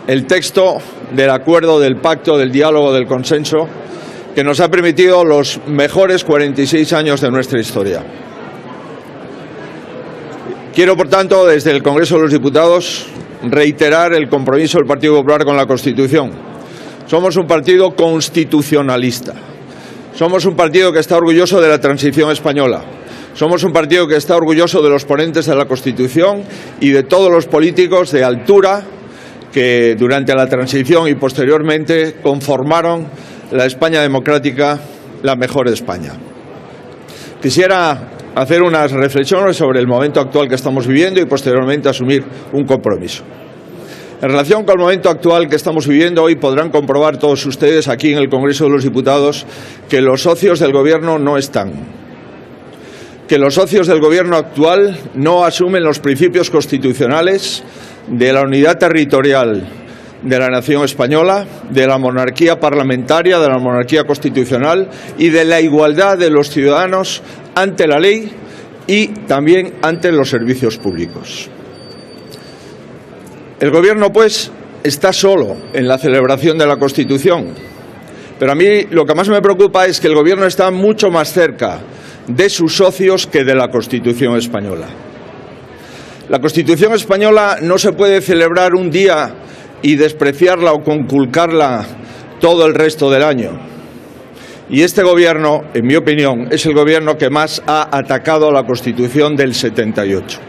el texto del acuerdo, del pacto, del diálogo, del consenso que nos ha permitido los mejores 46 años de nuestra historia. Quiero, por tanto, desde el Congreso de los Diputados, reiterar el compromiso del Partido Popular con la Constitución. Somos un partido constitucionalista. Somos un partido que está orgulloso de la transición española. Somos un partido que está orgulloso de los ponentes de la Constitución y de todos los políticos de altura que durante la transición y posteriormente conformaron la España democrática, la mejor España. Quisiera hacer unas reflexiones sobre el momento actual que estamos viviendo y posteriormente asumir un compromiso. En relación con el momento actual que estamos viviendo, hoy podrán comprobar todos ustedes aquí en el Congreso de los Diputados que los socios del Gobierno no están, que los socios del Gobierno actual no asumen los principios constitucionales de la unidad territorial de la nación española, de la monarquía parlamentaria, de la monarquía constitucional y de la igualdad de los ciudadanos ante la ley y también ante los servicios públicos. El Gobierno, pues, está solo en la celebración de la Constitución, pero a mí lo que más me preocupa es que el Gobierno está mucho más cerca de sus socios que de la Constitución española. La Constitución española no se puede celebrar un día y despreciarla o conculcarla todo el resto del año. Y este Gobierno, en mi opinión, es el Gobierno que más ha atacado a la Constitución del 78.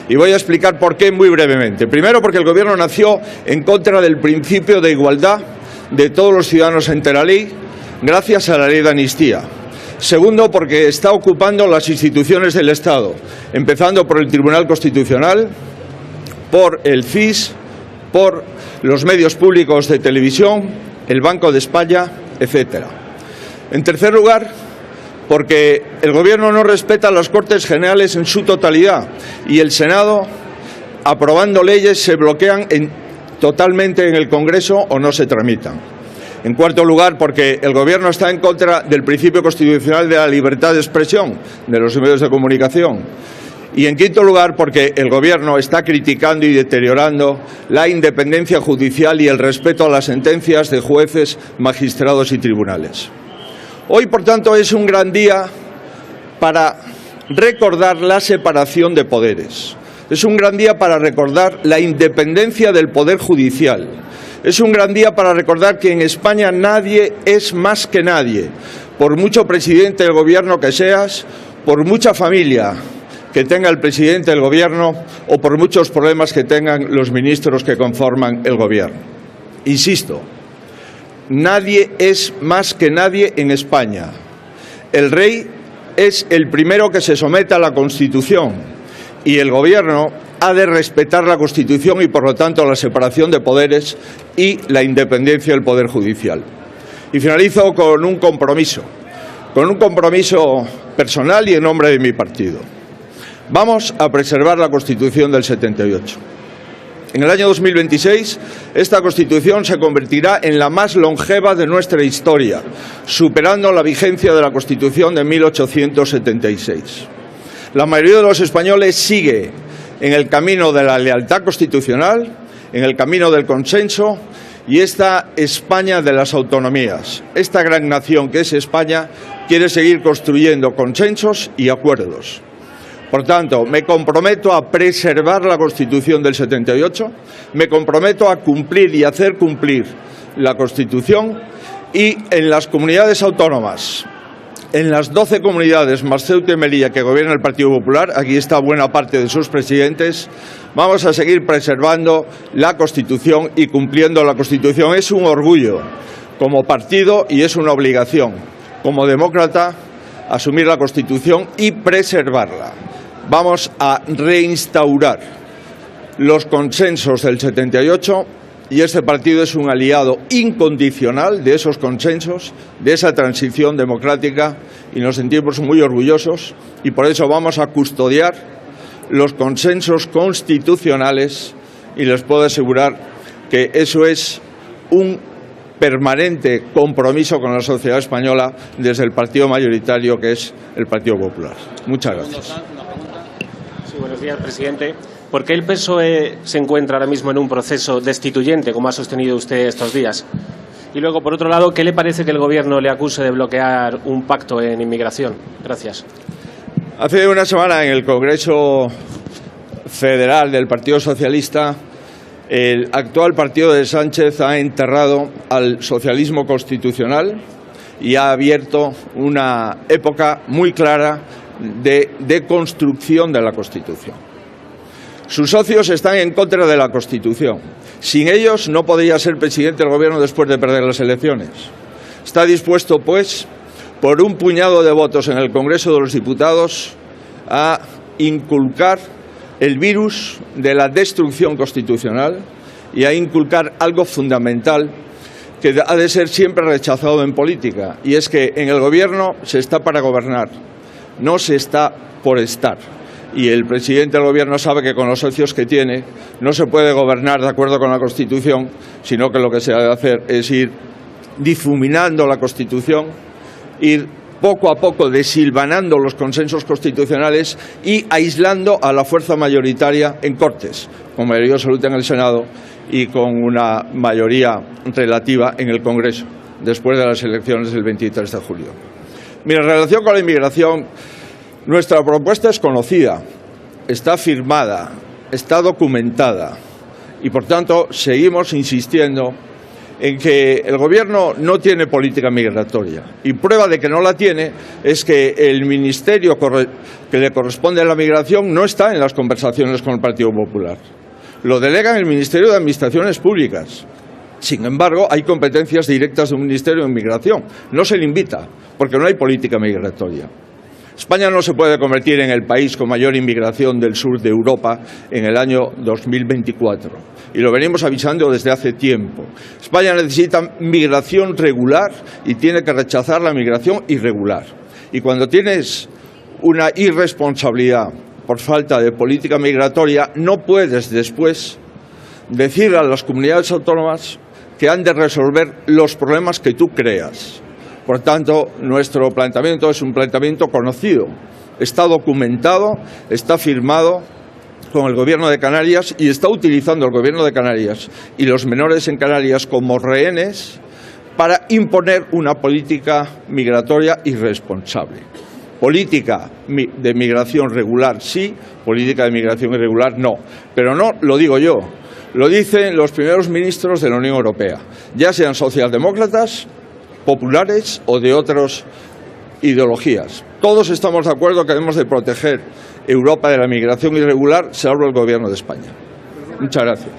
Y voy a explicar por qué muy brevemente. Primero, porque el Gobierno nació en contra del principio de igualdad de todos los ciudadanos ante la ley, gracias a la ley de amnistía. Segundo, porque está ocupando las instituciones del Estado, empezando por el Tribunal Constitucional, por el CIS, por los medios públicos de televisión, el Banco de España, etcétera. En tercer lugar, porque el Gobierno no respeta las Cortes Generales en su totalidad y el Senado, aprobando leyes, se bloquean totalmente en el Congreso o no se tramitan. En cuarto lugar, porque el Gobierno está en contra del principio constitucional de la libertad de expresión de los medios de comunicación. Y en quinto lugar, porque el Gobierno está criticando y deteriorando la independencia judicial y el respeto a las sentencias de jueces, magistrados y tribunales. Hoy, por tanto, es un gran día para recordar la separación de poderes. Es un gran día para recordar la independencia del Poder Judicial. Es un gran día para recordar que en España nadie es más que nadie, por mucho presidente del Gobierno que seas, por mucha familia que tenga el presidente del Gobierno o por muchos problemas que tengan los ministros que conforman el Gobierno. Insisto, nadie es más que nadie en España. El rey es el primero que se somete a la Constitución y el Gobierno ha de respetar la Constitución y, por lo tanto, la separación de poderes y la independencia del Poder Judicial. Y finalizo con un compromiso personal y en nombre de mi partido. Vamos a preservar la Constitución del 78. En el año 2026, esta Constitución se convertirá en la más longeva de nuestra historia, superando la vigencia de la Constitución de 1876. La mayoría de los españoles sigue en el camino de la lealtad constitucional, en el camino del consenso y esta España de las autonomías. Esta gran nación que es España quiere seguir construyendo consensos y acuerdos. Por tanto, me comprometo a preservar la Constitución del 78, me comprometo a cumplir y hacer cumplir la Constitución y en las comunidades autónomas, en las 12 comunidades más Ceuta y Melilla que gobierna el Partido Popular, aquí está buena parte de sus presidentes, vamos a seguir preservando la Constitución y cumpliendo la Constitución. Es un orgullo como partido y es una obligación como demócrata asumir la Constitución y preservarla. Vamos a reinstaurar los consensos del 78 y este partido es un aliado incondicional de esos consensos, de esa transición democrática y nos sentimos muy orgullosos y por eso vamos a custodiar los consensos constitucionales y les puedo asegurar que eso es un permanente compromiso con la sociedad española desde el partido mayoritario que es el Partido Popular. Muchas gracias. Sí, buenos días, presidente. ¿Por qué el PSOE se encuentra ahora mismo en un proceso destituyente, como ha sostenido usted estos días? Y luego, por otro lado, ¿qué le parece que el Gobierno le acuse de bloquear un pacto en inmigración? Gracias. Hace una semana, en el Congreso Federal del Partido Socialista, el actual partido de Sánchez ha enterrado al socialismo constitucional y ha abierto una época muy clara de construcción de la Constitución. Sus socios están en contra de la Constitución. Sin ellos no podría ser presidente del Gobierno después de perder las elecciones. Está dispuesto, pues, por un puñado de votos en el Congreso de los Diputados, a inculcar el virus de la destrucción constitucional y a inculcar algo fundamental que ha de ser siempre rechazado en política, y es que en el Gobierno se está para gobernar, no se está por estar. Y el presidente del Gobierno sabe que con los socios que tiene no se puede gobernar de acuerdo con la Constitución, sino que lo que se ha de hacer es ir difuminando la Constitución, ir poco a poco desilvanando los consensos constitucionales y aislando a la fuerza mayoritaria en Cortes, con mayoría absoluta en el Senado y con una mayoría relativa en el Congreso, después de las elecciones del 23 de julio. Mira, en relación con la inmigración, nuestra propuesta es conocida, está firmada, está documentada y, por tanto, seguimos insistiendo en que el Gobierno no tiene política migratoria. Y prueba de que no la tiene es que el ministerio que le corresponde a la migración no está en las conversaciones con el Partido Popular. Lo delega en el Ministerio de Administraciones Públicas. Sin embargo, hay competencias directas de un Ministerio de Inmigración. No se le invita, porque no hay política migratoria. España no se puede convertir en el país con mayor inmigración del sur de Europa en el año 2024. Y lo venimos avisando desde hace tiempo. España necesita migración regular y tiene que rechazar la migración irregular. Y cuando tienes una irresponsabilidad por falta de política migratoria, no puedes después decir a las comunidades autónomas que han de resolver los problemas que tú creas. Por tanto, nuestro planteamiento es un planteamiento conocido, está documentado, está firmado con el Gobierno de Canarias y está utilizando el Gobierno de Canarias y los menores en Canarias como rehenes para imponer una política migratoria irresponsable. Política de migración regular sí, política de migración irregular no. Pero no lo digo yo, lo dicen los primeros ministros de la Unión Europea, ya sean socialdemócratas, populares o de otras ideologías. Todos estamos de acuerdo que debemos de proteger Europa de la migración irregular, salvo el Gobierno de España. Muchas gracias.